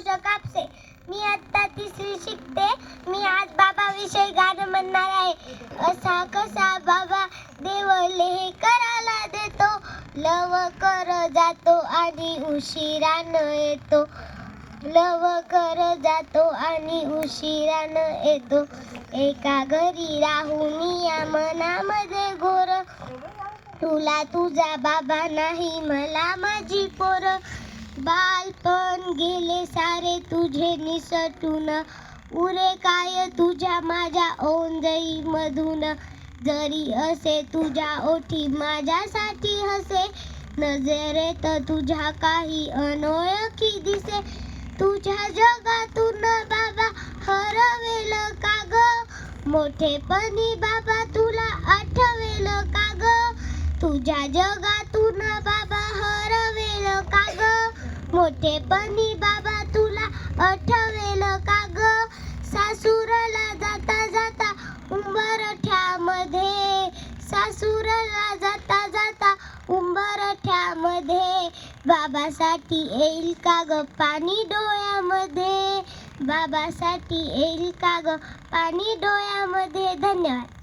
संतोष कापसे. मी आता 3री शिकते. मी आज बाबाविषयी गाणं म्हणणार आहे. असा कसा बाबा देव लेकराला देतो, लवकर जातो आणि उशिरानं येतो, लवकर जातो आणि उशिरानं येतो. एका घरी राहून या मनामध्ये घोर, तुला तुझा बाबा नाही मला माझी पोर. बालपण गेले सारे तुझे निसटून, उरे काय तुझ्या माझ्या ओंजळी मधून. जरी असे तुझ्या ओठी माझ्यासाठी हसे, नजरेत तुझ्या काही अनोळखी दिसे. तुझ्या जगातून बाबा हरवेल का ग, मोठेपणी बाबा तुला आठवेल का ग. तुझ्या जगातून बाबा हरवेल का ग, मोठेपणी बाबा तुला आठवेल का ग. सासूरला जाता जाता उंबरठ्यामध्ये, सासूरला जाता जाता उंबरठ्यामध्ये, बाबासाठी येईल का ग पाणी डोळ्यामध्ये, बाबासाठी येईल का ग पाणी डोळ्यामध्ये. धन्यवाद.